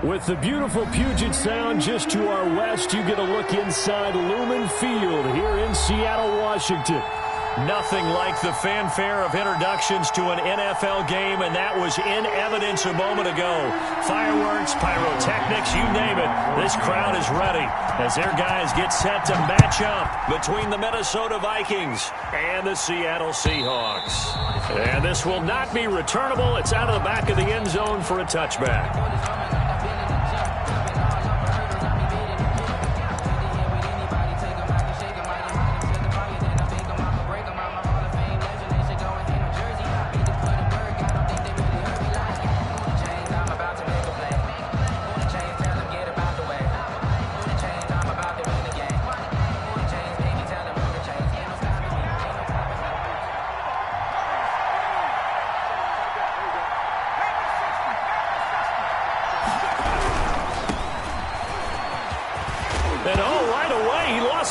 With the beautiful Puget Sound just to our west, you get a look inside Lumen Field here in Seattle, Washington. Nothing like the fanfare of introductions to an NFL game, and that was in evidence a moment ago. Fireworks, pyrotechnics, you name it. This crowd is ready as their guys get set to match up between the Minnesota Vikings and the Seattle Seahawks. And this will not be returnable. It's out of the back of the end zone for a touchback.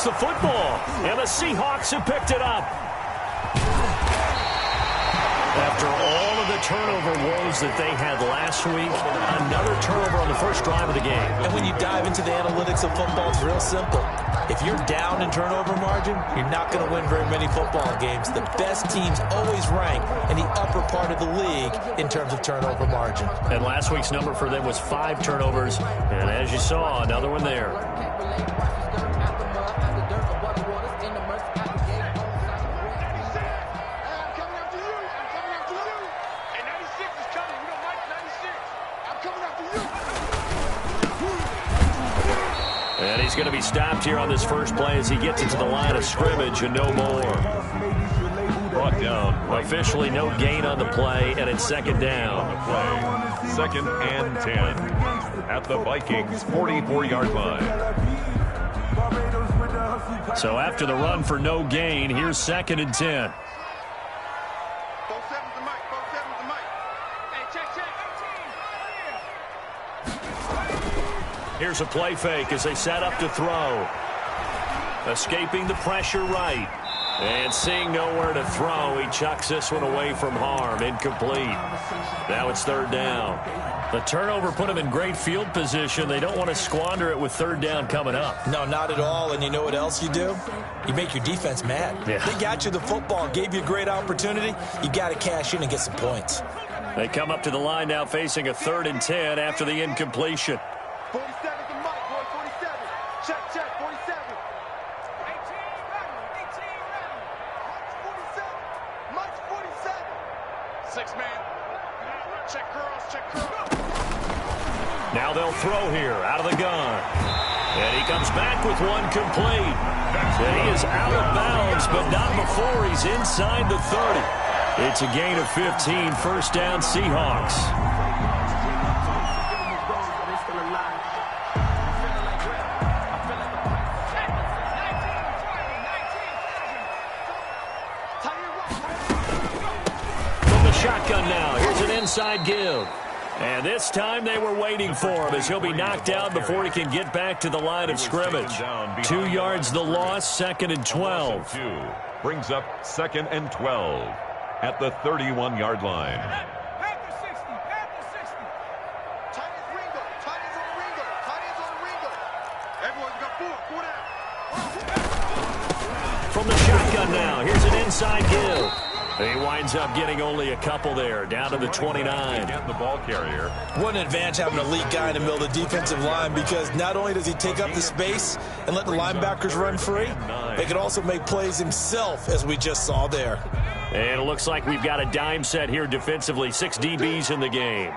The football, and the Seahawks have picked it up. After all of the turnover woes that they had last week, another turnover on the first drive of the game. And when you dive into the analytics of football, it's real simple. If you're down in turnover margin, you're not going to win very many football games. The best teams always rank in the upper part of the league in terms of turnover margin. And last week's number for them was 5 turnovers, and as you saw, another one there. And he's going to be stopped here on this first play as he gets into the line of scrimmage and no more. Brought down. Officially no gain on the play, and it's second down. Second and 10 at the Vikings 44-yard line. So after the run for no gain, here's second and 10. Here's a play fake as they set up to throw. Escaping the pressure right. And seeing nowhere to throw, he chucks this one away from harm. Incomplete. Now it's third down. The turnover put him in great field position. They don't want to squander it with third down coming up. No, not at all. And you know what else you do? You make your defense mad. Yeah. They got you the football, gave you a great opportunity. You got to cash in and get some points. They come up to the line now facing a 3rd and 10 after the incompletion. 47 to Mike, boy, 47. Check, 47. 18, Mike's 47. 6-man. Check girls. Now they'll throw here out of the gun. And he comes back with one complete. And he is out of bounds, but not before he's inside the 30. It's a gain of 15, first down Seahawks. Shotgun now. Here's an inside give. And this time they were waiting for him as he'll be knocked down before he can get back to the line of scrimmage. 2 yards the loss, second and 12. Brings up second and 12 at the 31-yard line. Panther 60. Tight ends Ringo. Tight ends on Ringo. Everyone got 4 down. From the shotgun now. Here's an inside give. He winds up getting only a couple there, down to the 29. Again, the ball carrier. What an advantage having a elite guy in the middle of the defensive line, because not only does he take up the space and let the linebackers run free, they can also make plays himself, as we just saw there. And it looks like we've got a dime set here defensively. 6 DBs in the game.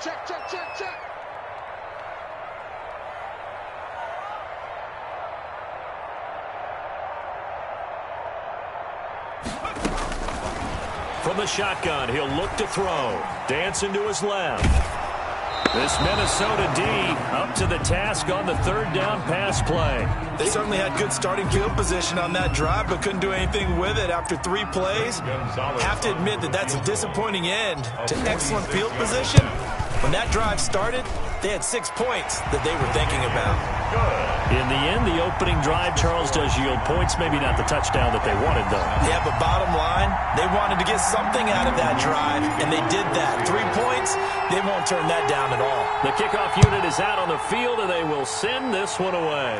Check. From the shotgun, he'll look to throw. Dancing to his left. This Minnesota D up to the task on the 3rd down pass play. They certainly had good starting field position on that drive, but couldn't do anything with it after 3 plays. Have to admit that that's a disappointing end to excellent field position. When that drive started, they had 6 points that they were thinking about. Good. In the end, the opening drive, Charles, does yield points. Maybe not the touchdown that they wanted, though. Yeah, but bottom line, they wanted to get something out of that drive, and they did that. 3 points, they won't turn that down at all. The kickoff unit is out on the field, and they will send this one away.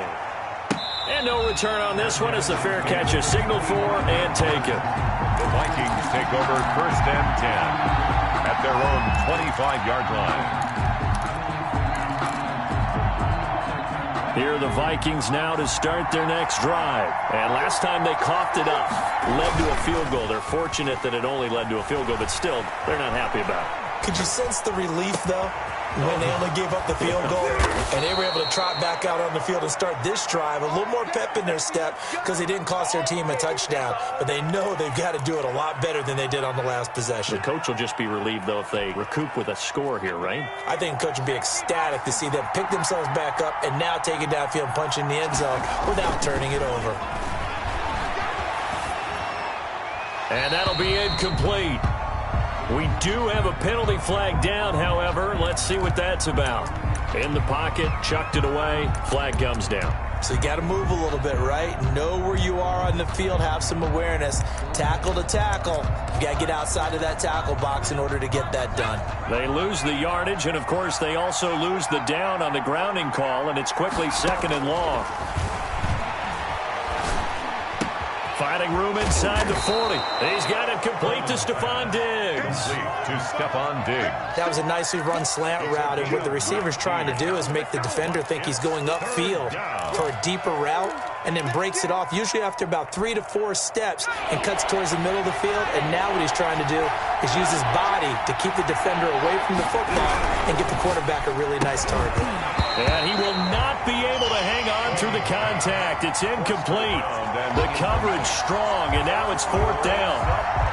And no return on this one as the fair catch is signaled for and taken. The Vikings take over 1st and 10 at their own 25-yard line. Here are the Vikings now to start their next drive. And last time they coughed it up, led to a field goal. They're fortunate that it only led to a field goal, but still, they're not happy about it. Could you sense the relief, though, when they only gave up the field goal and they were able to trot back out on the field and start this drive? A little more pep in their step because they didn't cost their team a touchdown, but they know they've got to do it a lot better than they did on the last possession. The coach will just be relieved, though, if they recoup with a score here, right? I think the coach would be ecstatic to see them pick themselves back up and now take it downfield and punch in the end zone without turning it over. And that'll be incomplete. We do have a penalty flag down, however. Let's see what that's about. In the pocket, chucked it away, flag comes down. So you got to move a little bit, right? Know where you are on the field, have some awareness. Tackle to tackle. You got to get outside of that tackle box in order to get that done. They lose the yardage, and of course they also lose the down on the grounding call, and it's quickly 2nd and long. Finding room inside the 40. He's got it complete to Stephon Diggs. Complete to Stephon Diggs. That was a nicely run slant route, and what the receiver's trying to do is make the defender think he's going upfield for a deeper route and then breaks it off, usually after about 3 to 4 steps, and cuts towards the middle of the field. And now what he's trying to do is use his body to keep the defender away from the football and get the quarterback a really nice target. And he will not be able to hang on through the contact. It's incomplete. The coverage strong, and now it's 4th down.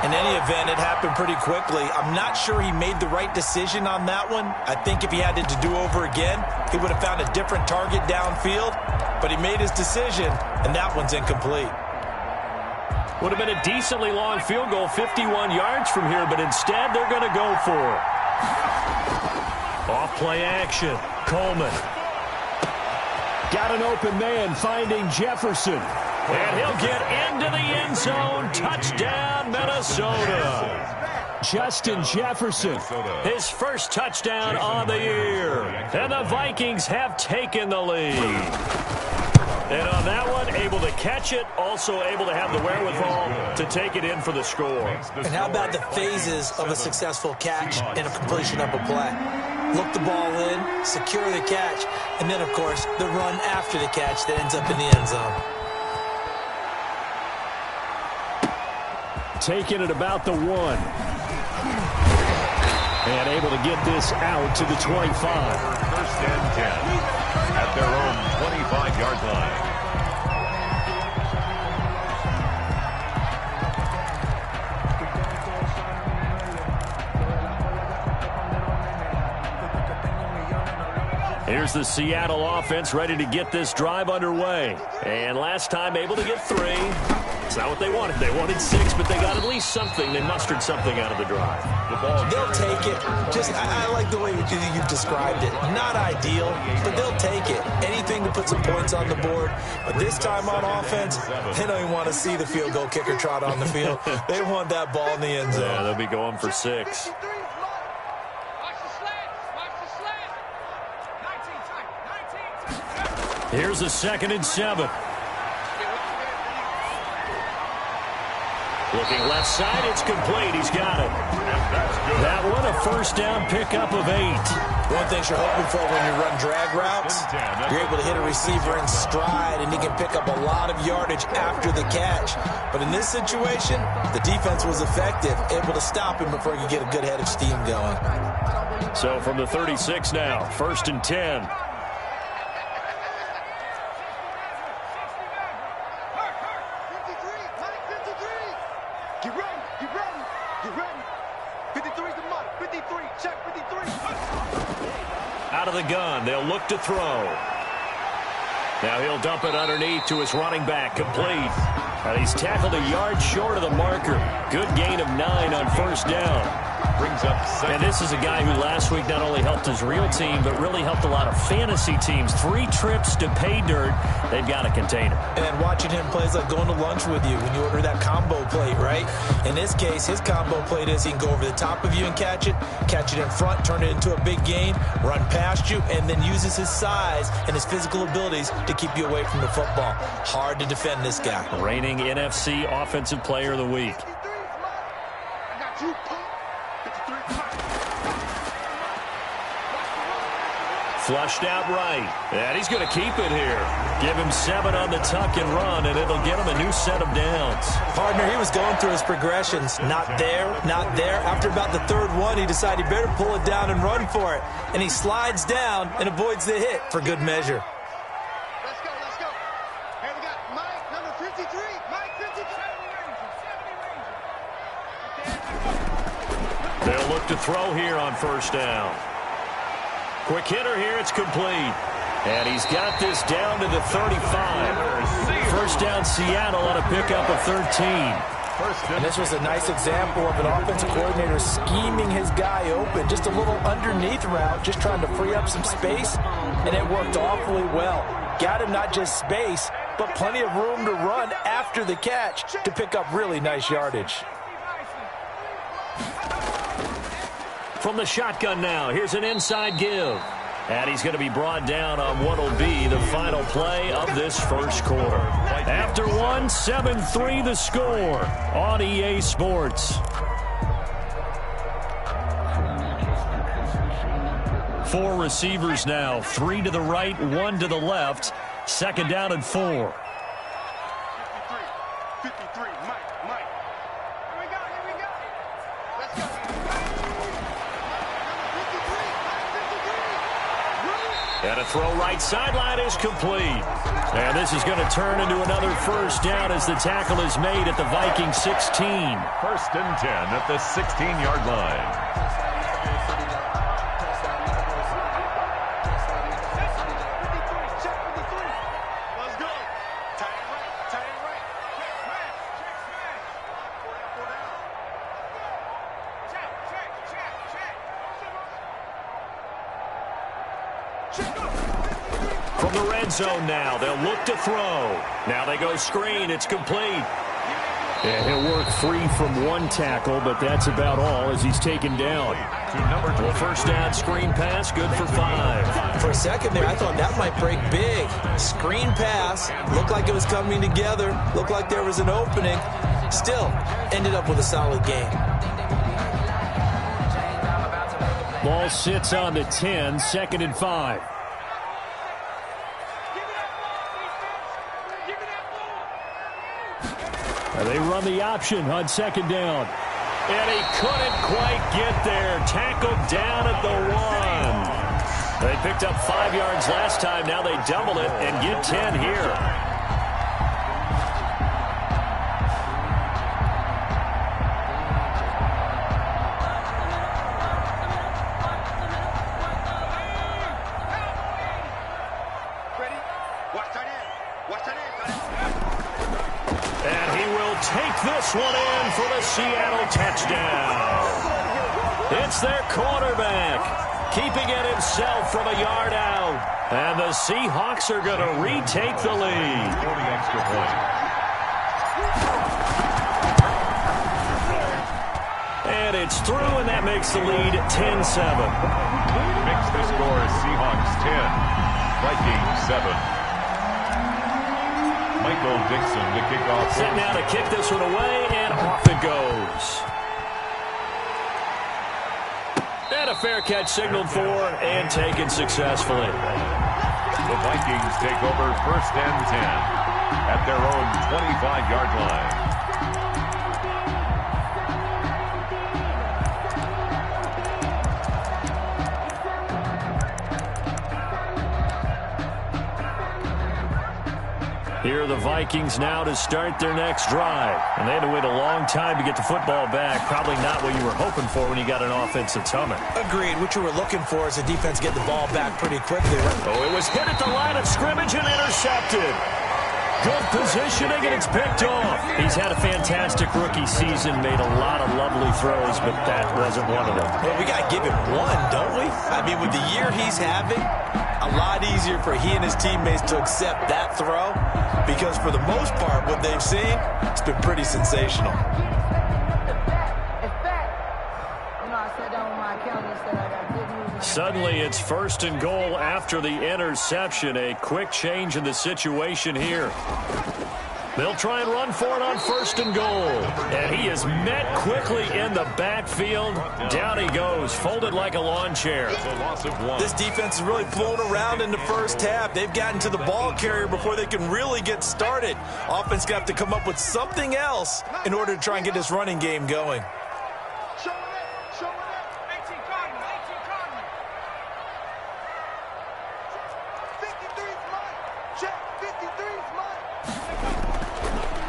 In any event, it happened pretty quickly. I'm not sure he made the right decision on that one. I think if he had it to do over again, he would have found a different target downfield. But he made his decision, and that one's incomplete. Would have been a decently long field goal, 51 yards from here, but instead they're going to go for it. Off-play action. Coleman. Got an open man finding Jefferson. And he'll get into the end zone. Touchdown, Minnesota. Justin Jefferson, his first touchdown on the year. And the Vikings have taken the lead. And on that one, able to catch it, also able to have the wherewithal to take it in for the score. And how about the phases of a successful catch and a completion of a play? Look the ball in, secure the catch, and then, of course, the run after the catch that ends up in the end zone. Taking it about the 1. And able to get this out to the 25. 1st and 10 at their own 25-yard line. Here's the Seattle offense ready to get this drive underway. And last time able to get 3. It's not what they wanted. They wanted 6, but they got at least something. They mustered something out of the drive. They'll take it. Just, I like the way you've described it. Not ideal, but they'll take it. Anything to put some points on the board. But this time on offense, they don't even want to see the field goal kicker trot on the field. They want that ball in the end zone. Yeah, they'll be going for 6. Here's a 2nd and 7. Looking left side, it's complete. He's got it. That one, a 1st down pickup of 8. One thing you're hoping for when you run drag routes, you're able to hit a receiver in stride, and he can pick up a lot of yardage after the catch. But in this situation, the defense was effective, able to stop him before he could get a good head of steam going. So from the 36 now, 1st and 10. Get ready, get ready, get ready. 53's the mark, 53, check 53. Out of the gun, they'll look to throw. Now he'll dump it underneath to his running back, complete. And he's tackled a yard short of the marker. Good gain of 9 on 1st down. Brings up second. And this is a guy who last week not only helped his real team, but really helped a lot of fantasy teams. 3 trips to pay dirt. They've got to contain him. And watching him play is like going to lunch with you when you order that combo plate, right? In this case, his combo plate is he can go over the top of you and catch it in front, turn it into a big gain, run past you, and then uses his size and his physical abilities to keep you away from the football. Hard to defend this guy. Reigning NFC Offensive Player of the Week. I got you, punk. 53, punk. Flushed out right. And he's going to keep it here. Give him 7 on the tuck and run, and it'll get him a new set of downs. Partner, he was going through his progressions. Not there, not there. After about the 3rd one, he decided he better pull it down and run for it. And he slides down and avoids the hit for good measure. Let's go, let's go. Hey, we got Mike, number 53. Mike, 53. They'll look to throw here on 1st down. Quick hitter here, it's complete. And he's got this down to the 35. 1st down Seattle on a pickup of 13. And this was a nice example of an offensive coordinator scheming his guy open. Just a little underneath route, just trying to free up some space, and it worked awfully well. Got him not just space, but plenty of room to run after the catch to pick up really nice yardage. From the shotgun now, here's an inside give. And he's going to be brought down on what will be the final play of this 1st quarter. After 1, 7-3 the score on EA Sports. 4 receivers now, 3 to the right, 1 to the left. 2nd down and 4. 53, Mike. Here we go. Let's go. And a throw right sideline is complete. And this is going to turn into another 1st down as the tackle is made at the Vikings 16. 1st and 10 at the 16-yard line. Let's go. Tight end right. From the red zone now, they'll look to throw. Now they go screen, it's complete. And he'll work free from 1 tackle, but that's about all as he's taken down. Well, 1st down screen pass, good for 5. For a second there, I thought that might break big. Screen pass, looked like it was coming together, looked like there was an opening. Still, ended up with a solid game. Ball sits on the 10, 2nd and 5. They run the option on 2nd down. And he couldn't quite get there. Tackled down at the 1. They picked up 5 yards last time. Now they double it and get 10 here. Ready? Watch tight end. And he will take this one in for the Seattle touchdown. It's their quarterback, keeping it himself from a yard out. And the Seahawks are going to retake the lead. 40 extra point. And it's through, and that makes the lead 10-7. Makes the score Seahawks 10, Vikings 7. Michael Dixon to kick off. Set now to kick this one away, and off it goes. And a fair catch signaled for and taken successfully. The Vikings take over 1st and 10 at their own 25-yard line. Here are the Vikings now to start their next drive. And they had to wait a long time to get the football back. Probably not what you were hoping for when you got an offense that's humming. Agreed. What you were looking for is the defense get the ball back pretty quickly. Oh, it was hit at the line of scrimmage and intercepted. Good positioning, and it's picked off. He's had a fantastic rookie season, made a lot of lovely throws, but that wasn't one of them. Well, we got to give him one, don't we? I mean, with the year he's having, a lot easier for he and his teammates to accept that throw, because for the most part, what they've seen, it's been pretty sensational. Suddenly, it's 1st and goal after the interception. A quick change in the situation here. They'll try and run for it on 1st and goal. And he is met quickly in the backfield. Down he goes, folded like a lawn chair. This defense is really flown around in the first half. They've gotten to the ball carrier before they can really get started. Offense got to come up with something else in order to try and get this running game going.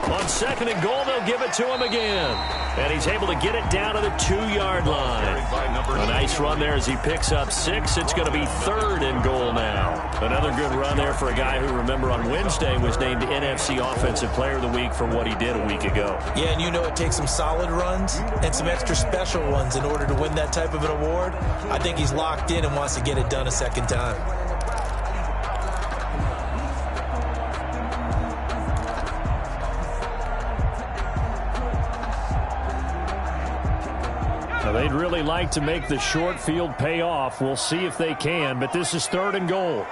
On 2nd and goal, they'll give it to him again. And he's able to get it down to the 2-yard line. A nice run there as he picks up 6. It's going to be 3rd and goal now. Another good run there for a guy who, remember, on Wednesday was named NFC Offensive Player of the Week for what he did a week ago. Yeah, and you know it takes some solid runs and some extra special ones in order to win that type of an award. I think he's locked in and wants to get it done a second time. They'd really like to make the short field pay off. We'll see if they can, but this is 3rd and goal.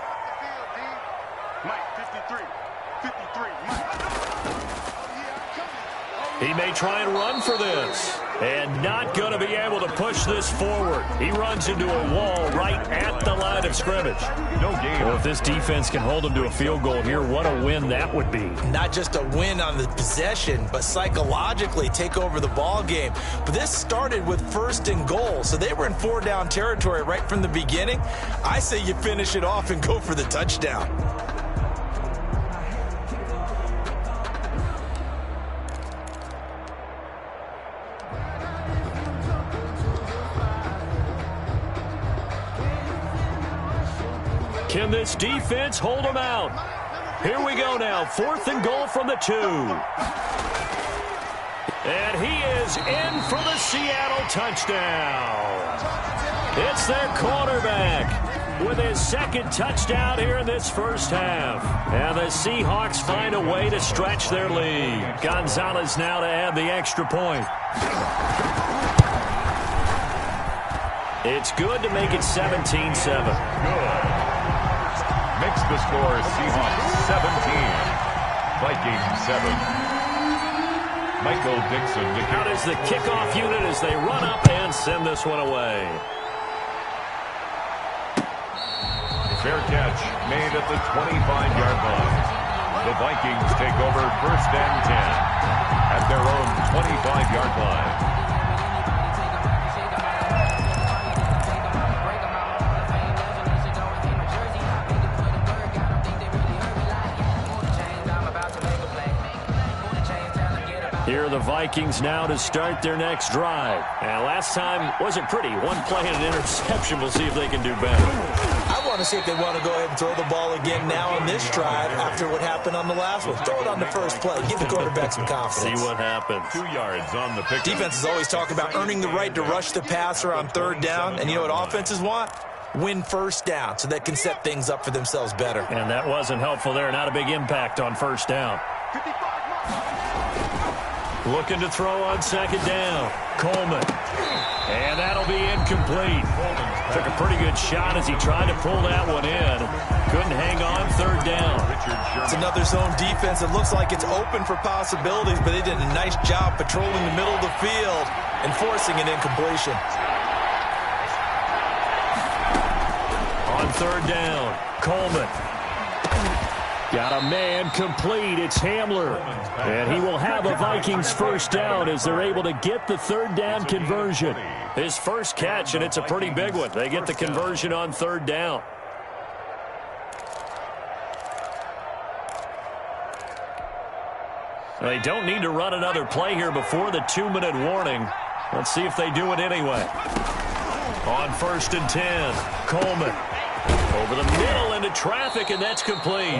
He may try and run for this, and not going to be able to push this forward. He runs into a wall right at the line of scrimmage. No gain. Well, if this defense can hold him to a field goal here, what a win that would be. Not just a win on the possession, but psychologically take over the ball game. But this started with 1st and goal, so they were in 4-down territory right from the beginning. I say you finish it off and go for the touchdown. Can this defense hold them out? Here we go now. 4th and goal from the 2. And he is in for the Seattle touchdown. It's their quarterback with his 2nd touchdown here in this first half. And the Seahawks find a way to stretch their lead. Gonzalez now to add the extra point. It's good to make it 17-7. Good. Makes the score Seahawks 17, Vikings 7. Michael Dixon. Out is the kickoff unit as they run up and send this one away. Fair catch made at the 25-yard line. The Vikings take over 1st and 10 at their own 25-yard line. Here are the Vikings now to start their next drive. And last time wasn't pretty. One play and an interception. We'll see if they can do better. I want to see if they want to go ahead and throw the ball again now on this drive after what happened on the last one. Throw it on the first play. Give the quarterback some confidence. See what happens. 2 yards on the pick. Defenses always talk about earning the right to rush the passer on 3rd down. And you know what offenses want? Win 1st down so they can set things up for themselves better. And that wasn't helpful there. Not a big impact on 1st down. Looking to throw on 2nd down. Coleman. And that'll be incomplete. Took a pretty good shot as he tried to pull that one in. Couldn't hang on 3rd down. It's another zone defense. It looks like it's open for possibilities, but they did a nice job patrolling the middle of the field and forcing an incompletion. On 3rd down, Coleman. Got a man complete. It's Hamler. And he will have a Vikings 1st down as they're able to get the 3rd down conversion. His first catch, and it's a pretty big one. They get the conversion on 3rd down. They don't need to run another play here before the 2-minute warning. Let's see if they do it anyway. On 1st and 10, Coleman. Over the middle into traffic, and that's complete.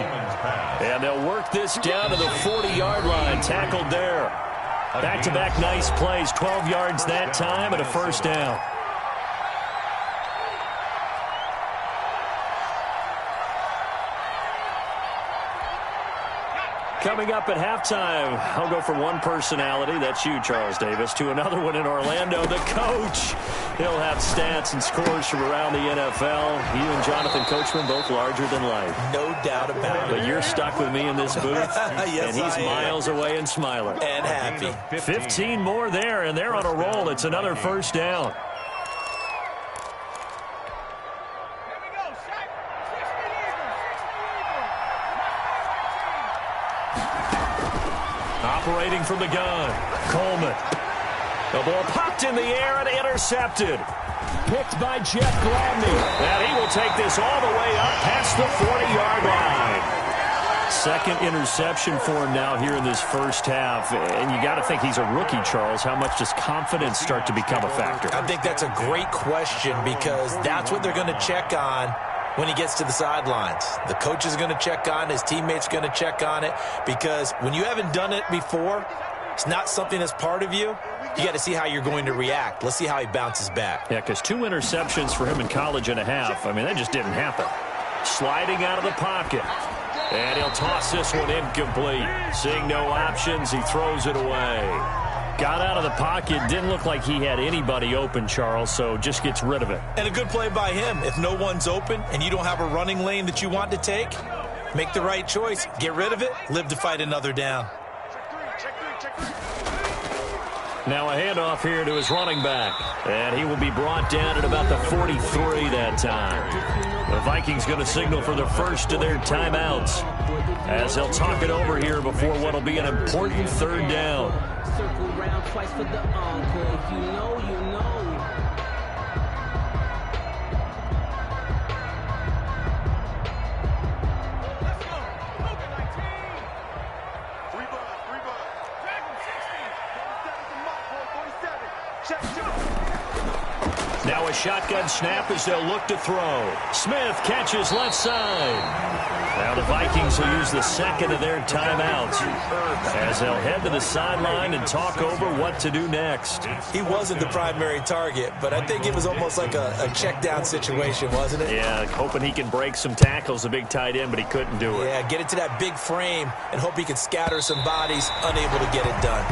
And And they'll work this down to the 40-yard line. Tackled there. Back-to-back nice plays. 12 yards that time and a first down. Coming up at halftime, I'll go from one personality, that's you, Charles Davis, to another one in Orlando, the coach. He'll have stats and scores from around the NFL. He and Jonathan Coachman, both larger than life. No doubt about it. But you're stuck with me in this booth, yes, and he's miles away and smiling. And happy. 15 more there, and they're on a roll. It's another first down. Operating from the gun, Coleman. The ball popped in the air and intercepted. Picked by Jeff Gladney. And he will take this all the way up past the 40-yard line. Second interception for him now here in this first half. And you got to think he's a rookie, Charles. How much does confidence start to become a factor? I think that's a great question because that's what they're going to check on when he gets to the sidelines. The coach is going to check on it. His teammates are going to check on it because when you haven't done it before, it's not something that's part of you. You got to see how you're going to react. Let's see how he bounces back. Yeah, because 2 interceptions for him in college and a half. I mean, that just didn't happen. Sliding out of the pocket. And he'll toss this one incomplete. Seeing no options, he throws it away. Got out of the pocket. Didn't look like he had anybody open, Charles, so just gets rid of it. And a good play by him. If no one's open and you don't have a running lane that you want to take, make the right choice. Get rid of it. Live to fight another down. Now a handoff here to his running back. And he will be brought down at about the 43 that time. The Vikings going to signal for the first of their timeouts as they'll talk it over here before what will be an important third down. Circle round twice for the encore. If you know, you know. Let's go. Logan 19. 3 bucks, 3 bucks. Dragon 60. 47 to Mike, 47. Check. Now a shotgun snap as they'll look to throw. Smith catches left side. Now the Vikings will use the second of their timeouts as they'll head to the sideline and talk over what to do next. He wasn't the primary target, but I think it was almost like a check down situation, wasn't it? Yeah, hoping he can break some tackles, a big tight end, but he couldn't do it. Yeah, get it to that big frame and hope he can scatter some bodies, unable to get it done.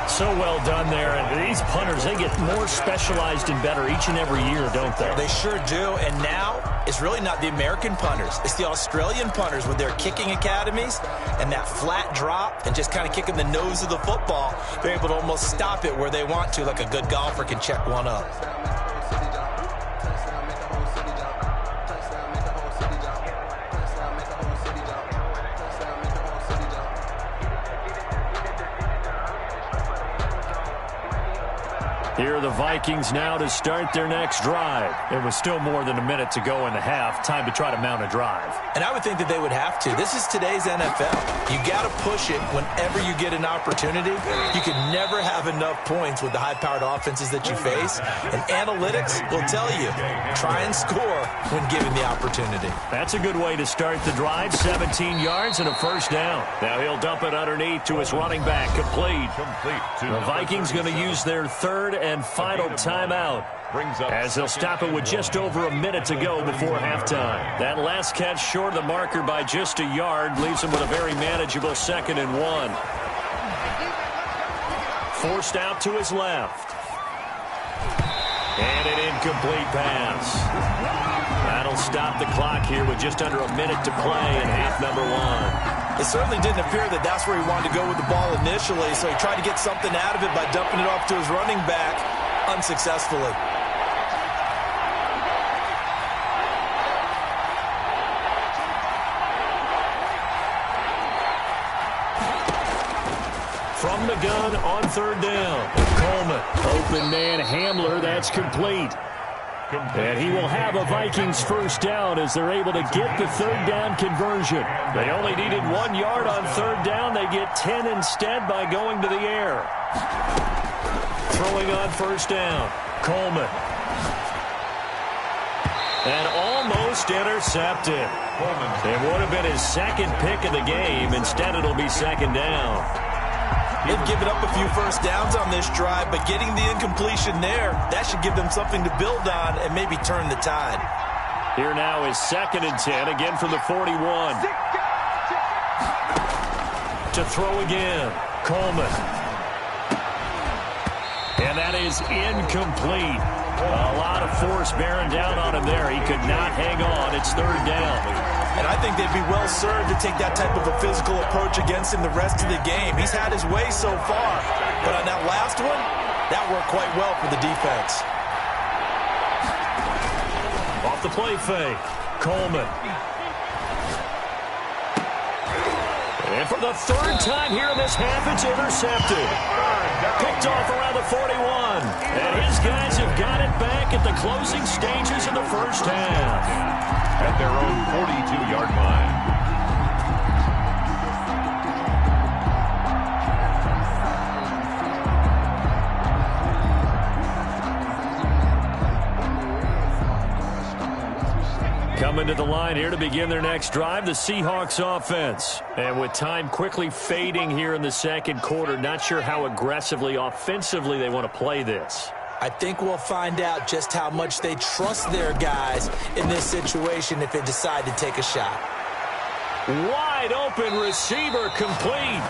So well done there. And these punters, they get more specialized and better each and every year, don't they? They sure do. And now it's really not the American punters. It's the Australian punters with their kicking academies and that flat drop and just kind of kicking the nose of the football. They're able to almost stop it where they want to, like a good golfer can check one up. Here are the Vikings now to start their next drive. It was still more than a minute to go in the half. Time to try to mount a drive. And I would think that they would have to. This is today's NFL. You got to push it whenever you get an opportunity. You can never have enough points with the high-powered offenses that you face. And analytics will tell you, try and score when given the opportunity. That's a good way to start the drive. 17 yards and a first down. Now he'll dump it underneath to his running back. Complete. The Vikings going to use their third and final timeout as they'll stop it with just over a minute to go before halftime. That last catch short of the marker by just a yard leaves him with a very manageable 2nd and 1. Forced out to his left. And an incomplete pass. That'll stop the clock here with just under a minute to play in half number 1. It certainly didn't appear that that's where he wanted to go with the ball initially, so he tried to get something out of it by dumping it off to his running back unsuccessfully. From the gun on third down. Coleman, open man, Hamler, that's complete. And he will have a Vikings first down as they're able to get the third down conversion. They only needed 1 yard on third down. They get 10 instead by going to the air. Throwing on first down, Coleman. And almost intercepted. It would have been his second pick of the game. Instead, it'll be second down. They've given up a few first downs on this drive, but getting the incompletion there, that should give them something to build on and maybe turn the tide. Here now is 2nd and 10, again from the 41. To throw again, Coleman. And that is incomplete. A lot of force bearing down on him there. He could not hang on. It's 3rd down. And I think they'd be well served to take that type of a physical approach against him the rest of the game. He's had his way so far. But on that last one, that worked quite well for the defense. Off the play fake, Coleman. And for the 3rd time here in this half, it's intercepted. Picked off around the 41. And his guys have got it back at the closing stages of the first half. At their own 42-yard line. Coming to the line here to begin their next drive, the Seahawks offense. And with time quickly fading here in the second quarter, not sure how aggressively, offensively they want to play this. I think we'll find out just how much they trust their guys in this situation if they decide to take a shot. Wide open receiver complete.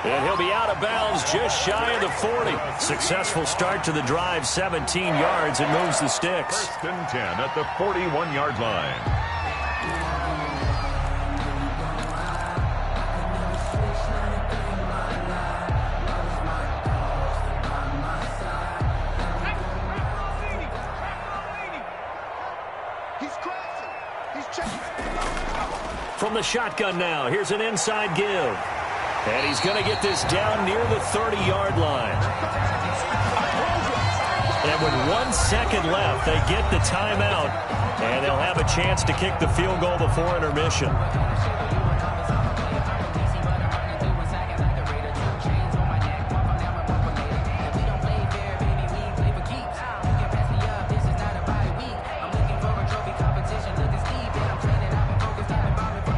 And he'll be out of bounds just shy of the 40. Successful start to the drive, 17 yards, and moves the sticks. 1st and 10 at the 41-yard line. From the shotgun now, here's an inside give. And he's going to get this down near the 30-yard line. And with 1 second left, they get the timeout, and they'll have a chance to kick the field goal before intermission.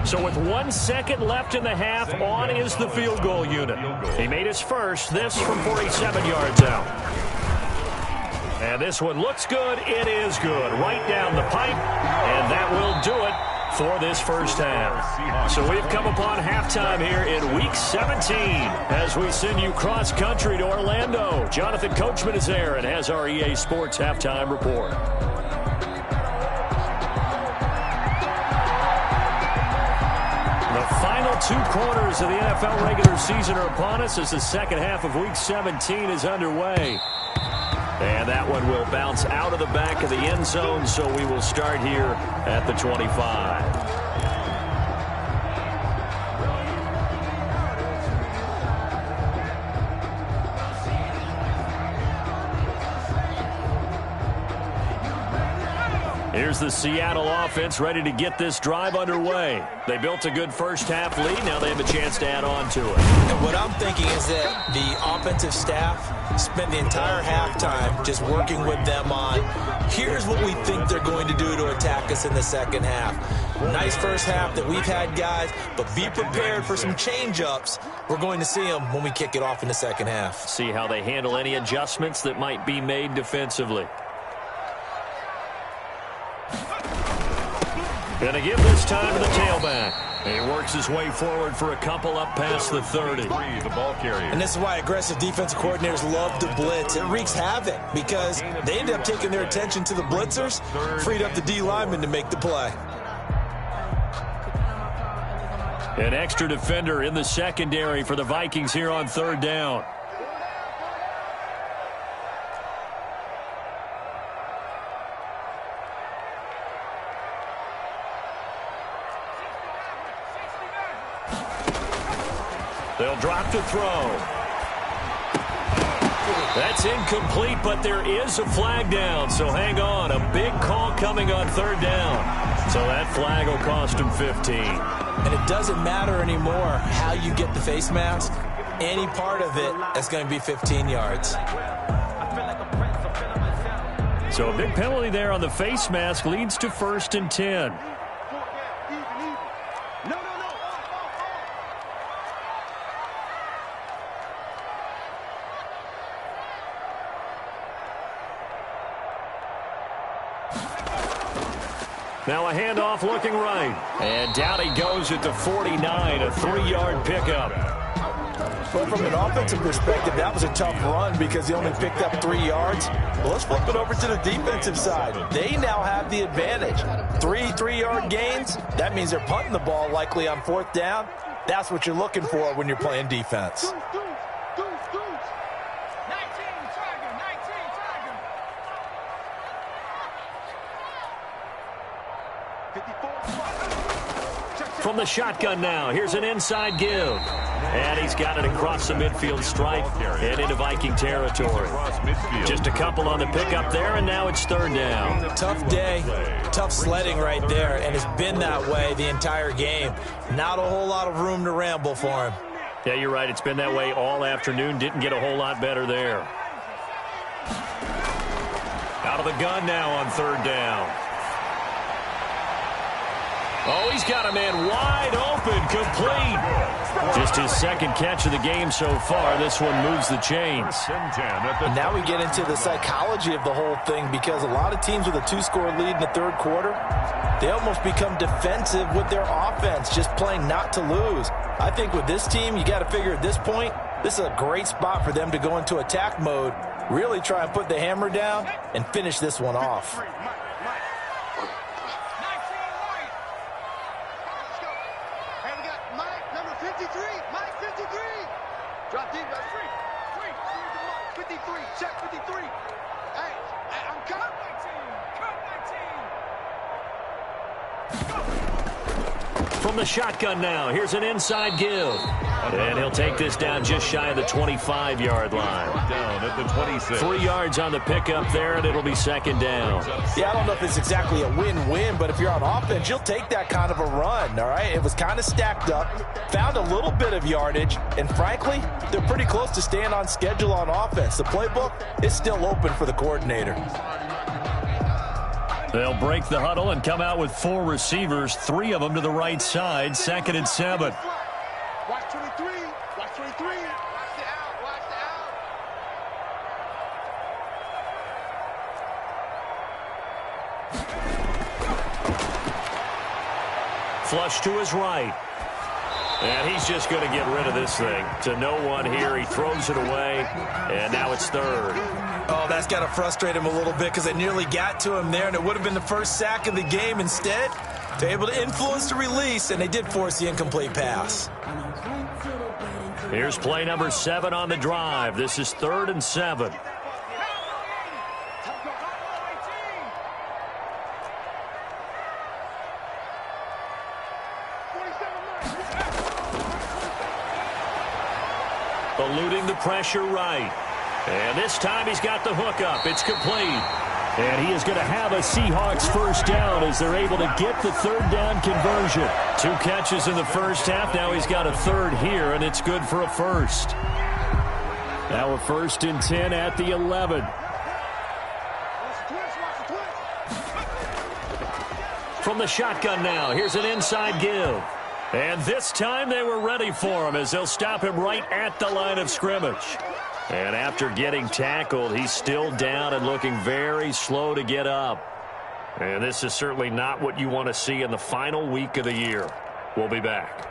So with 1 second left in the half, on is the field goal unit. He made his first, this from 47 yards out. And this one looks good. It is good. Right down the pipe, and that will do it for this first half. So we've come upon halftime here in Week 17 as we send you cross-country to Orlando. Jonathan Coachman is there and has our EA Sports halftime report. Final 2 quarters of the NFL regular season are upon us as the second half of Week 17 is underway. And that one will bounce out of the back of the end zone, so we will start here at the 25. Here's the Seattle offense ready to get this drive underway. They built a good first half lead. Now they have a chance to add on to it. And what I'm thinking is that the offensive staff spent the entire halftime just working with them on, here's what we think they're going to do to attack us in the second half. Nice first half that we've had, guys, but be prepared for some change-ups. We're going to see them when we kick it off in the second half. See how they handle any adjustments that might be made defensively. Going to give this time to the tailback. He works his way forward for a couple up past the 30. The ball carrier. And this is why aggressive defensive coordinators love to blitz. It wreaks havoc because they end up taking their attention to the blitzers, freed up the D lineman to make the play. An extra defender in the secondary for the Vikings here on 3rd down. They'll drop to throw. That's incomplete, but there is a flag down, so hang on. A big call coming on 3rd down. So that flag will cost him 15. And it doesn't matter anymore how you get the face mask. Any part of it is going to be 15 yards. So a big penalty there on the face mask leads to 1st and 10. Now a handoff looking right. And down he goes at the 49, a 3-yard pickup. Well, from an offensive perspective, that was a tough run because he only picked up 3 yards. Well, let's flip it over to the defensive side. They now have the advantage. 3-3-yard gains, that means they're punting the ball likely on 4th down. That's what you're looking for when you're playing defense. From the shotgun now, here's an inside give. And he's got it across the midfield stripe and into Viking territory. Just a couple on the pickup there, and now it's 3rd down. Tough day, tough sledding right there, and it's been that way the entire game. Not a whole lot of room to ramble for him. Yeah, you're right. It's been that way all afternoon. Didn't get a whole lot better there. Out of the gun now on 3rd down. Oh, he's got a man wide open, complete. Just his 2nd catch of the game so far. This one moves the chains. And now we get into the psychology of the whole thing because a lot of teams with a 2-score lead in the 3rd quarter, they almost become defensive with their offense, just playing not to lose. I think with this team, you got to figure at this point, this is a great spot for them to go into attack mode, really try and put the hammer down and finish this one off. Drop deep, 53, check 53. Hey, I'm coming. 19. From the shotgun now, here's an inside give. And he'll take this down just shy of the 25-yard line. Down at the 26. 3 yards on the pickup there, and it'll be 2nd down. Yeah, I don't know if it's exactly a win-win, but if you're on offense, you'll take that kind of a run, all right? It was kind of stacked up, found a little bit of yardage, and frankly, they're pretty close to staying on schedule on offense. The playbook is still open for the coordinator. They'll break the huddle and come out with 4 receivers, 3 of them to the right side, 2nd and 7. Watch 23. Watch 23. Watch the out. Watch the out. Flush to his right. And he's just going to get rid of this thing. To no one here. He throws it away. And now it's 3rd. Oh, that's got to frustrate him a little bit because it nearly got to him there, and it would have been the first sack of the game. Instead, they're able to influence the release, and they did force the incomplete pass. Here's play number 7 on the drive. This is 3rd and 7. Eluding the pressure right. And this time he's got the hook up. It's complete. And he is going to have a Seahawks 1st down as they're able to get the 3rd down conversion. 2 catches in the 1st half. Now he's got a 3rd here, and it's good for a 1st. Now a 1st and 10 at the 11. From the shotgun now, here's an inside give. And this time they were ready for him as they'll stop him right at the line of scrimmage. And after getting tackled, he's still down and looking very slow to get up. And this is certainly not what you want to see in the final week of the year. We'll be back.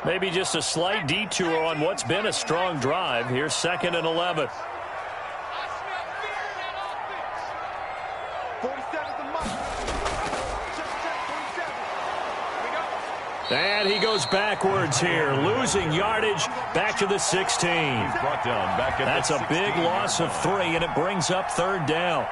Maybe just a slight detour on what's been a strong drive. Here's 2nd and 11. 47's the mark. Check, 47. And he goes backwards here, losing yardage back to the 16. Brought down back at That's a big loss of 3, and it brings up 3rd down.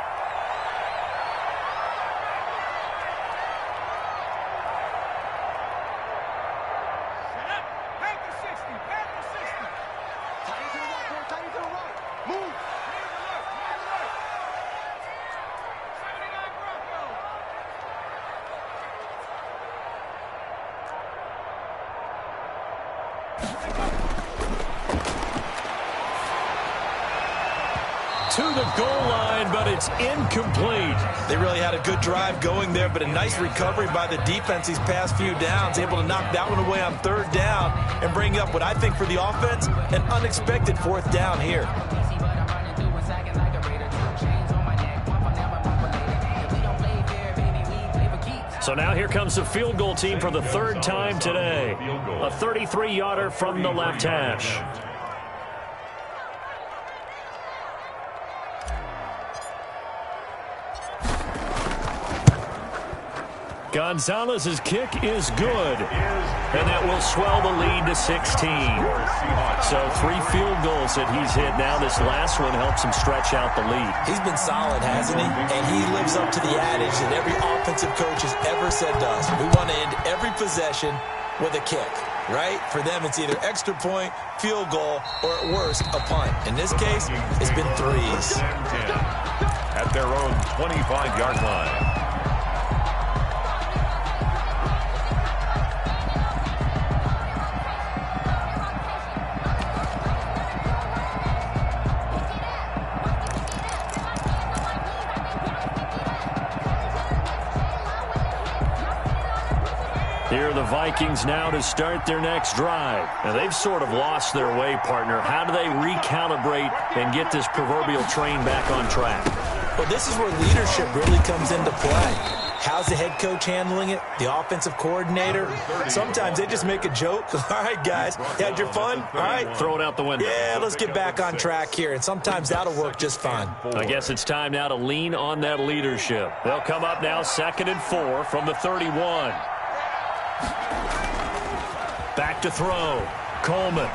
To the goal line, but it's incomplete. They really had a good drive going there, but a nice recovery by the defense these past few downs, able to knock that one away on third down and bring up what I think for the offense, an unexpected fourth down here. So now here comes the field goal team for the third time today. A 33-yarder from the left hash. Gonzalez's kick is good, and that will swell the lead to 16. So 3 field goals that he's hit now. This last one helps him stretch out the lead. He's been solid, hasn't he? And he lives up to the adage that every offensive coach has ever said to us. We want to end every possession with a kick, right? For them, it's either extra point, field goal, or at worst, a punt. In this case, it's been threes. At their own 25-yard line. Here are the Vikings now to start their next drive. Now, they've sort of lost their way, partner. How do they recalibrate and get this proverbial train back on track? Well, this is where leadership really comes into play. How's the head coach handling it? The offensive coordinator? Sometimes they just make a joke. All right, guys, you had your fun? All right. Throw it out the window. Yeah, let's get back on track here. And sometimes that'll work just fine. I guess it's time now to lean on that leadership. They'll come up now 2nd and 4 from the 31. Back to throw. Coleman.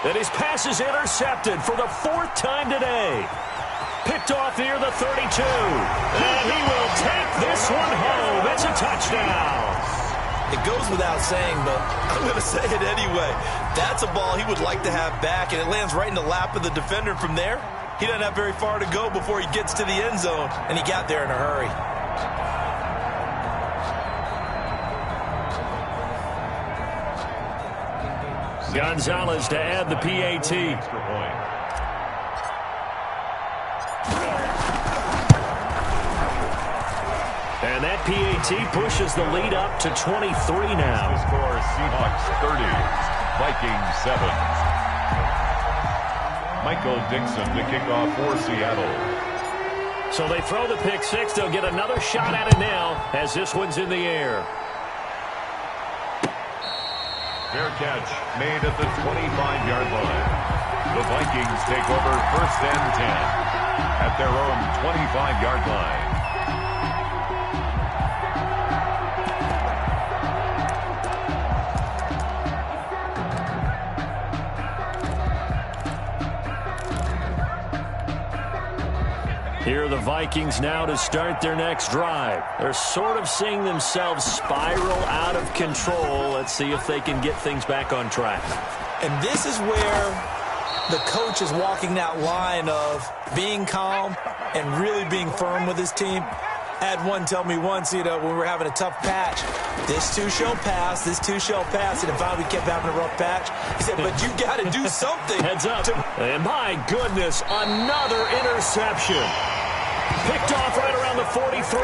And his pass is intercepted for the 4th time today. Picked off near the 32. And he will take this one home. It's a touchdown. It goes without saying, but I'm going to say it anyway. That's a ball he would like to have back, and it lands right in the lap of the defender. From there, he doesn't have very far to go before he gets to the end zone, and he got there in a hurry. Gonzalez to add the PAT. And that PAT pushes the lead up to 23 now. The score, Seahawks 30, Vikings 7. Michael Dixon to kick off for Seattle. So they throw the pick six. They'll get another shot at it now as this one's in the air. Fair catch made at the 25-yard line. The Vikings take over 1st and 10 at their own 25-yard line. Here are the Vikings now to start their next drive. They're sort of seeing themselves spiral out of control. Let's see if they can get things back on track. And this is where the coach is walking that line of being calm and really being firm with his team. I had one tell me once, when we were having a tough patch, this too shall pass, this too shall pass. And finally we kept having a rough patch. He said, but you got to do something. Heads up. And my goodness, another interception. Picked off right around the 43.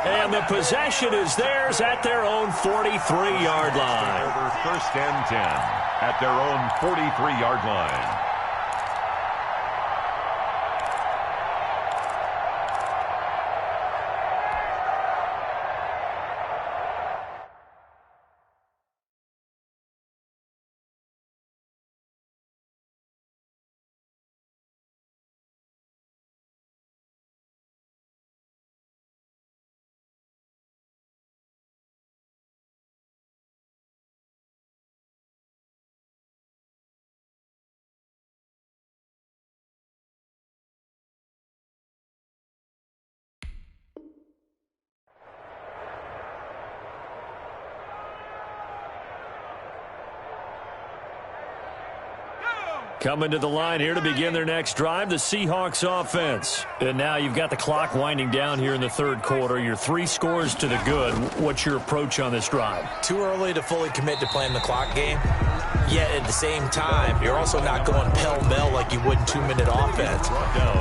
And the possession is theirs at their own 43-yard line. Over 1st and 10 at their own 43-yard line. Coming to the line here to begin their next drive, the Seahawks offense. And now you've got the clock winding down here in the third quarter. You're 3 scores to the good. What's your approach on this drive? Too early to fully commit to playing the clock game. Yet at the same time, you're also not going pell-mell like you would in 2-minute offense.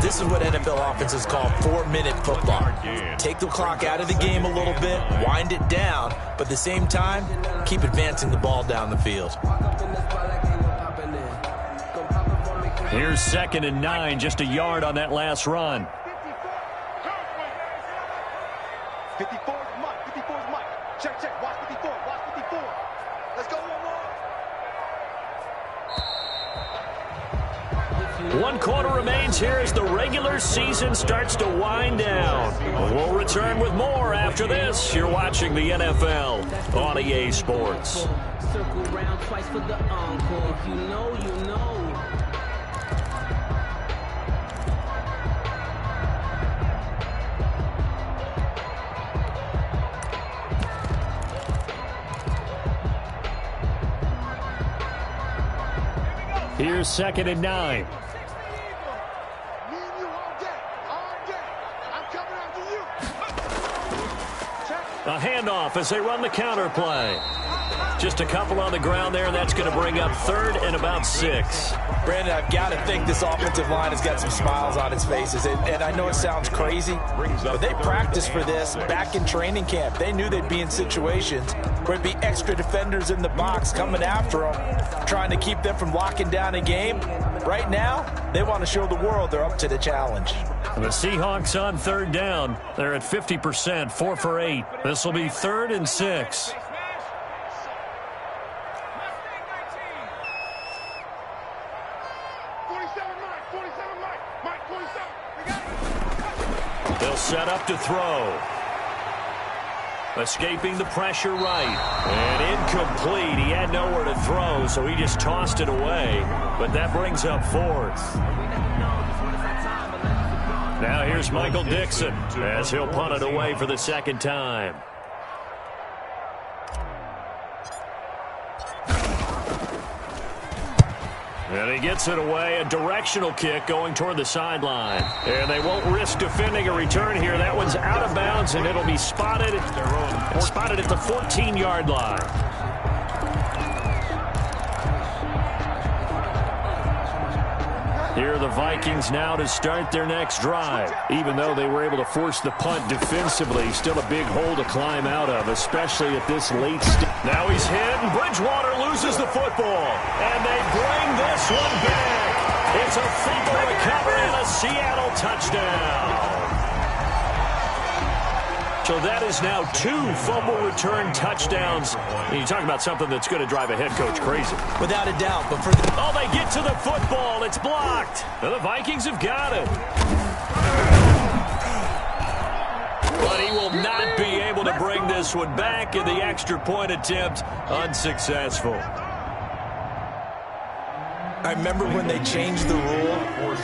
This is what NFL offenses call 4-minute football. Take the clock out of the game a little bit, wind it down, but at the same time, keep advancing the ball down the field. Here's 2nd and 9, just a yard on that last run. 54 is Mike. 54 is Mike. Check, check. Watch 54. Watch 54. Let's go one more. 1 quarter remains here as the regular season starts to wind down. We'll return with more after this. You're watching the NFL on EA Sports. Circle round twice for the encore. You know, you know. Here's 2nd and 9. A handoff as they run the counter play. Just a couple on the ground there, and that's going to bring up 3rd and about 6. Brandon, I've got to think this offensive line has got some smiles on its faces. And I know it sounds crazy, but they practiced for this back in training camp. They knew they'd be in situations where it'd be extra defenders in the box coming after them, trying to keep them from locking down a game. Right now, they want to show the world they're up to the challenge. The Seahawks on 3rd down. They're at 50%, 4 for 8. This will be 3rd and 6. 47 Mike, 47. We got it. They'll set up to throw. Escaping the pressure right. And incomplete. He had nowhere to throw, so he just tossed it away. But that brings up 4th. Now here's Michael Dixon as he'll punt it away for the 2nd time. And he gets it away, a directional kick going toward the sideline. And they won't risk defending a return here. That one's out of bounds, and it'll be spotted at the 14-yard line. Here are the Vikings now to start their next drive. Even though they were able to force the punt defensively, still a big hole to climb out of, especially at this late stage. Now he's hit, and Bridgewater loses the football. And they bring this one back. It's a fumble recovery and a Seattle touchdown. So that is now 2 fumble return touchdowns. And you talk about something that's going to drive a head coach crazy. Without a doubt. But oh, they get to the football. It's blocked. Now the Vikings have got it. But he will not be able to bring this one back, and the extra point attempt unsuccessful. I remember when they changed the rule,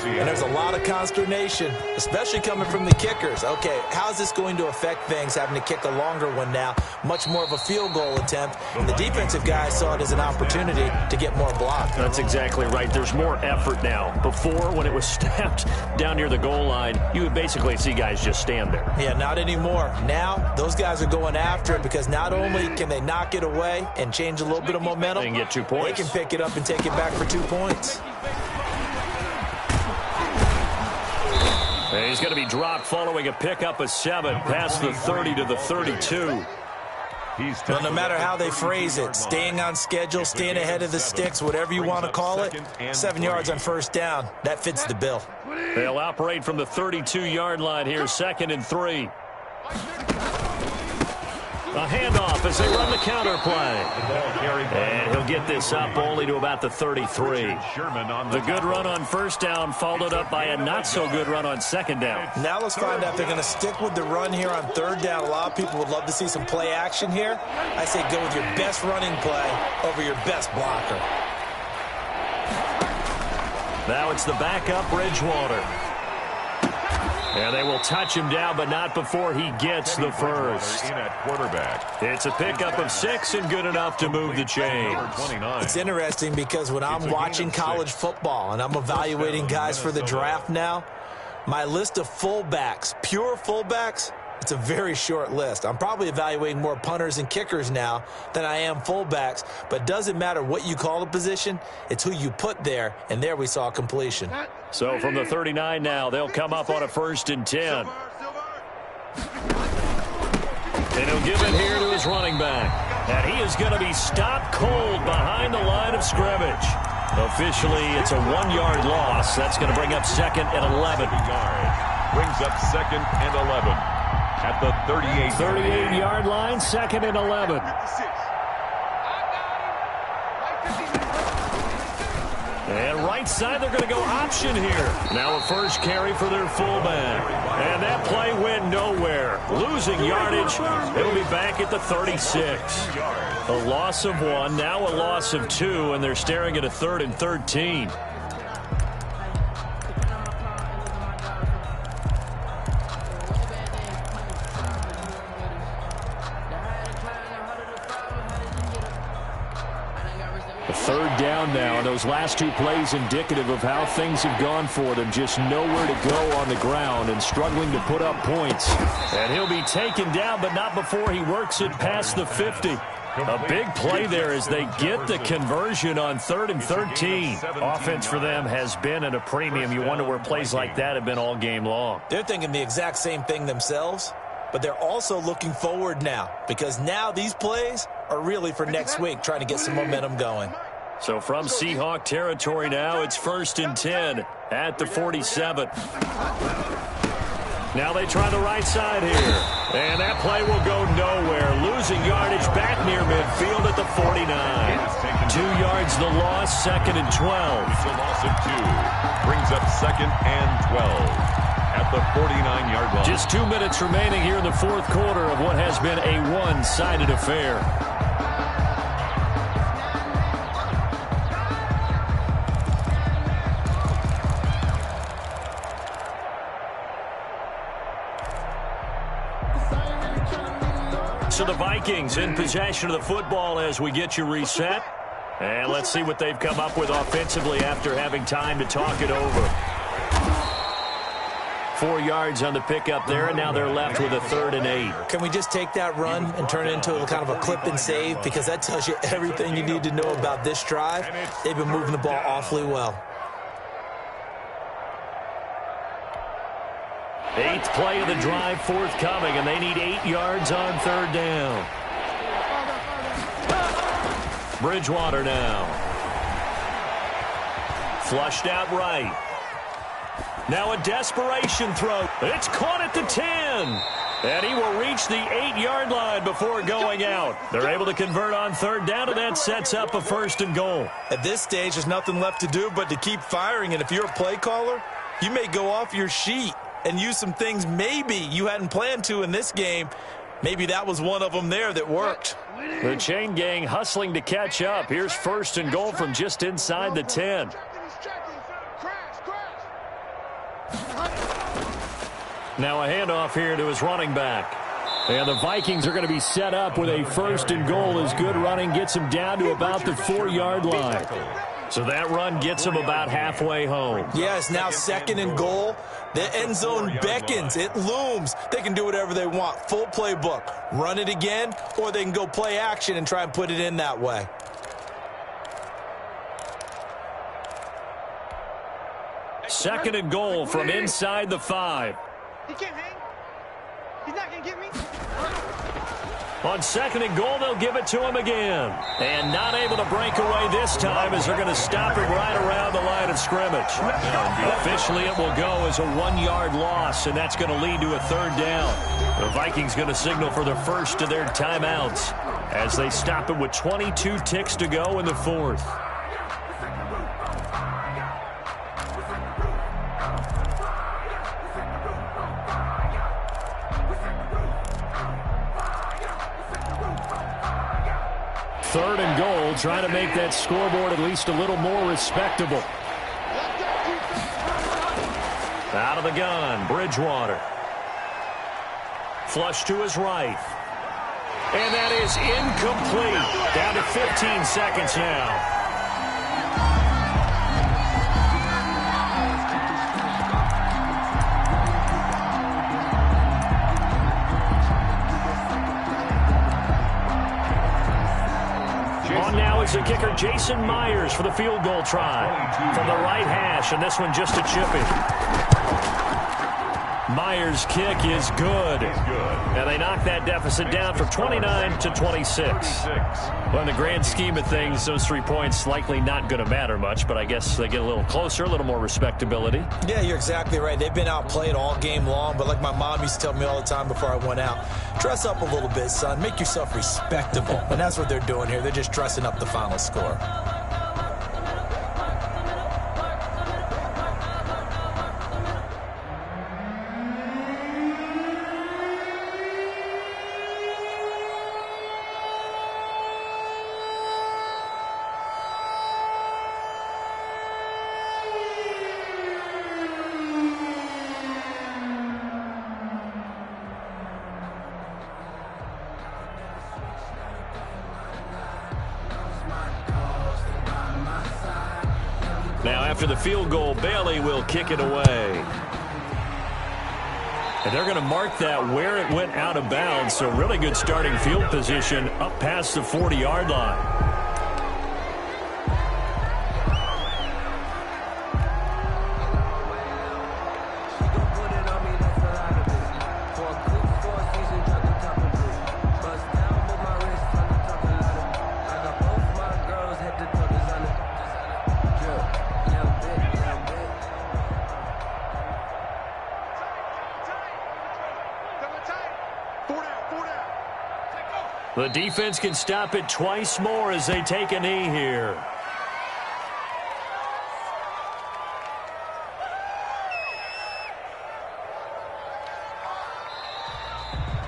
and there's a lot of consternation, especially coming from the kickers. Okay, how's this going to affect things, having to kick a longer one now, much more of a field goal attempt? And the defensive guys saw it as an opportunity to get more block. That's exactly right. There's more effort now. Before, when it was snapped down near the goal line, you would basically see guys just stand there. Yeah, not anymore. Now, those guys are going after it because not only can they knock it away and change a little bit of momentum, they can get 2 points. They can pick it up and take it back for 2 points. And he's going to be dropped following a pickup of 7 past the 30 to the 32. Well, no matter how they phrase it, staying on schedule, staying ahead of the sticks, whatever you want to call it, 7 yards on 1st down, that fits the bill. They'll operate from the 32-yard line here, 2nd and 3. A handoff as they run the counter play. And he'll get this up only to about the 33. The good run on 1st down followed up by a not-so-good run on 2nd down. Now let's find out if they're going to stick with the run here on 3rd down. A lot of people would love to see some play action here. I say go with your best running play over your best blocker. Now it's the backup Bridgewater. And they will touch him down, but not before he gets the first. In at quarterback. It's a pickup of 6 and good enough to move the chains. It's interesting because when I'm watching college football and I'm evaluating guys for the draft now, my list of fullbacks, pure fullbacks, it's a very short list. I'm probably evaluating more punters and kickers now than I am fullbacks, but it doesn't matter what you call the position, it's who you put there, and there we saw completion. So from the 39 now, they'll come up on a 1st and 10. And he'll give it here to his running back. And he is going to be stopped cold behind the line of scrimmage. Officially, it's a 1-yard loss. That's going to bring up 2nd and 11. Brings up 2nd and 11 at the 38-yard line, 2nd and 11. And right side, they're going to go option here. Now a first carry for their fullback. And that play went nowhere. Losing yardage. It'll be back at the 36. A loss of 1, now a loss of 2, and they're staring at a 3rd and 13. Third down now, and those last 2 plays indicative of how things have gone for them. Just nowhere to go on the ground and struggling to put up points. And he'll be taken down, but not before he works it past the 50. A big play there as they get the conversion on 3rd and 13. Offense for them has been at a premium. You wonder where plays like that have been all game long. They're thinking the exact same thing themselves, but they're also looking forward now because now these plays are really for next week, trying to get some momentum going. So from Seahawk territory now, it's 1st and 10 at the 47. Now they try the right side here. And that play will go nowhere. Losing yardage back near midfield at the 49. 2 yards the loss, 2nd and 12. It's a loss of 2. Brings up 2nd and 12 at the 49-yard line. Just 2 minutes remaining here in the 4th quarter of what has been a one-sided affair. So the Vikings in possession of the football as we get you reset. And let's see what they've come up with offensively after having time to talk it over. 4 yards on the pickup there, and now they're left with a 3rd and 8. Can we just take that run and turn it into a kind of a clip and save? Because that tells you everything you need to know about this drive. They've been moving the ball awfully well. 8th play of the drive forthcoming, and they need 8 yards on 3rd down. Bridgewater now. Flushed out right. Now a desperation throw. It's caught at the 10. And he will reach the 8-yard line before going out. They're able to convert on 3rd down, and that sets up a 1st and goal. At this stage, there's nothing left to do but to keep firing. And if you're a play caller, you may go off your sheet and use some things maybe you hadn't planned to in this game. Maybe that was one of them there that worked. The chain gang hustling to catch up. Here's 1st and goal from just inside the 10. Now a handoff here to his running back. And the Vikings are going to be set up with a 1st and goal as good running gets them down to about the 4-yard line. So that run gets them about halfway home. Yeah, it's now 2nd and goal. The end zone beckons. It looms. They can do whatever they want. Full playbook. Run it again, or they can go play action and try and put it in that way. Second and goal from inside the 5. He can't hang. He's not going to get me. On 2nd and goal, they'll give it to him again. And not able to break away this time as they're going to stop him right around the line of scrimmage. Officially, it will go as a 1-yard loss, and that's going to lead to a 3rd down. The Vikings going to signal for the first of their timeouts as they stop it with 22 ticks to go in the 4th. Third and goal, trying to make that scoreboard at least a little more respectable. Out of the gun, Bridgewater. Flush to his right. And that is incomplete. Down to 15 seconds now. On now is the kicker, Jason Myers, for the field goal try. From the right hash, and this one just a chip in. Myers' kick is good. And they knock that deficit down from 29 to 26. Well, in the grand scheme of things, those 3 points likely not going to matter much, but I guess they get a little closer, a little more respectability. Yeah, you're exactly right. They've been outplayed all game long, but like my mom used to tell me all the time before I went out, dress up a little bit, son. Make yourself respectable. And that's what they're doing here. They're just dressing up the final score. Now, after the field goal, Bailey will kick it away. And they're going to mark that where it went out of bounds, so really good starting field position up past the 40-yard line. The defense can stop it twice more as they take a knee here.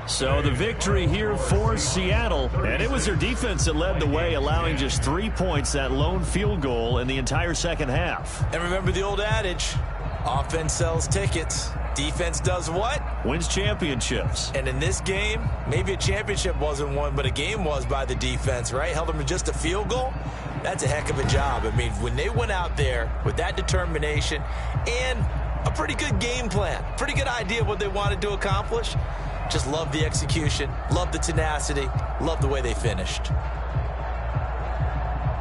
So the victory here for Seattle, and it was their defense that led the way, allowing just 3 points, that lone field goal in the entire second half. And remember the old adage, offense sells tickets. Defense does what? Wins championships. And in this game, maybe a championship wasn't won, but a game was by the defense, right? Held them to just a field goal. That's a heck of a job. I mean, when they went out there with that determination and a pretty good game plan, pretty good idea of what they wanted to accomplish, just love the execution, love the tenacity, love the way they finished.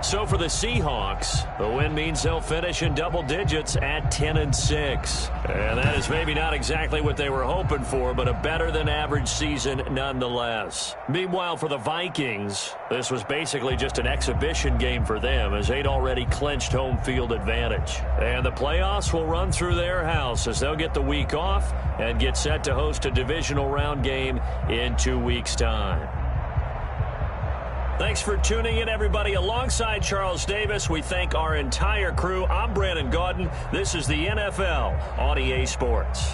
So for the Seahawks, the win means they'll finish in double digits at 10-6. And that is maybe not exactly what they were hoping for, but a better than average season nonetheless. Meanwhile, for the Vikings, this was basically just an exhibition game for them as they'd already clinched home field advantage. And the playoffs will run through their house as they'll get the week off and get set to host a divisional round game in 2 weeks' time. Thanks for tuning in, everybody. Alongside Charles Davis, we thank our entire crew. I'm Brandon Gaudin. This is the NFL on EA Sports.